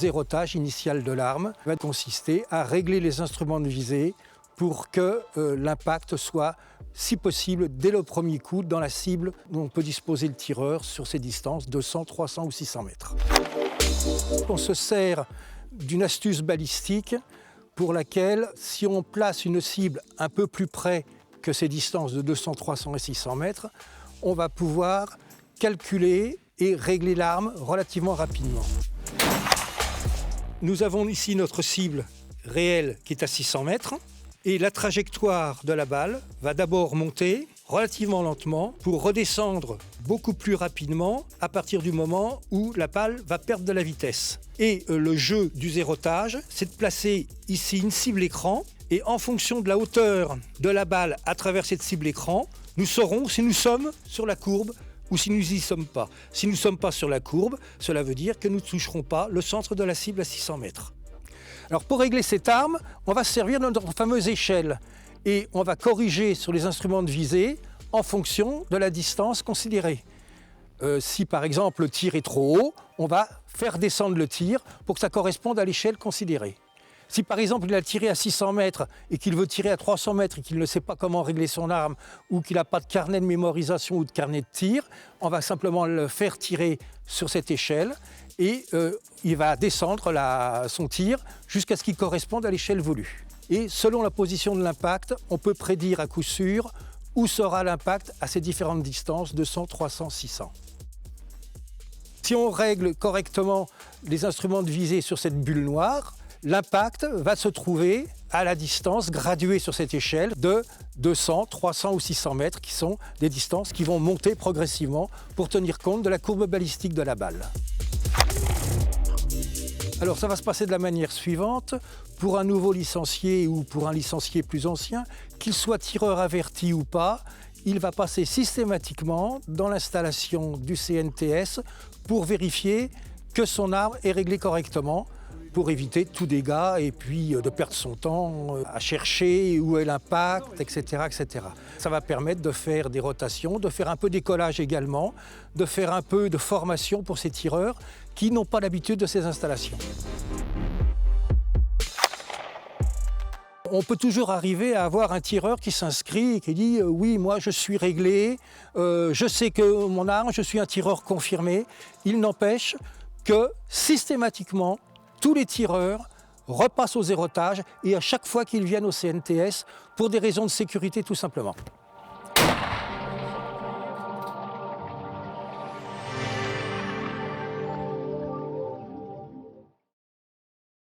zérotage initial de l'arme va consister à régler les instruments de visée pour que l'impact soit, si possible, dès le premier coup, dans la cible dont on peut disposer le tireur sur ces distances, 200, 300 ou 600 mètres. On se sert d'une astuce balistique pour laquelle, si on place une cible un peu plus près que ces distances de 200, 300 et 600 mètres, on va pouvoir calculer et régler l'arme relativement rapidement. Nous avons ici notre cible réelle qui est à 600 mètres et la trajectoire de la balle va d'abord monter relativement lentement pour redescendre beaucoup plus rapidement à partir du moment où la balle va perdre de la vitesse. Et le jeu du zérotage, c'est de placer ici une cible écran et en fonction de la hauteur de la balle à travers cette cible écran, nous saurons si nous sommes sur la courbe ou si nous n'y sommes pas. Si nous ne sommes pas sur la courbe, cela veut dire que nous ne toucherons pas le centre de la cible à 600 mètres. Alors pour régler cette arme, on va se servir de notre fameuse échelle et on va corriger sur les instruments de visée en fonction de la distance considérée. Si par exemple le tir est trop haut, on va faire descendre le tir pour que ça corresponde à l'échelle considérée. Si par exemple il a tiré à 600 mètres et qu'il veut tirer à 300 mètres et qu'il ne sait pas comment régler son arme ou qu'il n'a pas de carnet de mémorisation ou de carnet de tir, on va simplement le faire tirer sur cette échelle et il va descendre son tir jusqu'à ce qu'il corresponde à l'échelle voulue. Et selon la position de l'impact, on peut prédire à coup sûr où sera l'impact à ces différentes distances, 200, 300, 600. Si on règle correctement les instruments de visée sur cette bulle noire, l'impact va se trouver à la distance graduée sur cette échelle de 200, 300 ou 600 mètres, qui sont des distances qui vont monter progressivement pour tenir compte de la courbe balistique de la balle. Alors ça va se passer de la manière suivante. Pour un nouveau licencié ou pour un licencié plus ancien, qu'il soit tireur averti ou pas, il va passer systématiquement dans l'installation du CNTS pour vérifier que son arme est réglée correctement, pour éviter tout dégât et puis de perdre son temps à chercher où est l'impact, etc., etc. Ça va permettre de faire des rotations, de faire un peu d'écollage également, de faire un peu de formation pour ces tireurs qui n'ont pas l'habitude de ces installations. On peut toujours arriver à avoir un tireur qui s'inscrit et qui dit oui, moi je suis réglé, je sais que mon arme, je suis un tireur confirmé. Il n'empêche que systématiquement, tous les tireurs repassent au zérotage et à chaque fois qu'ils viennent au CNTS pour des raisons de sécurité tout simplement.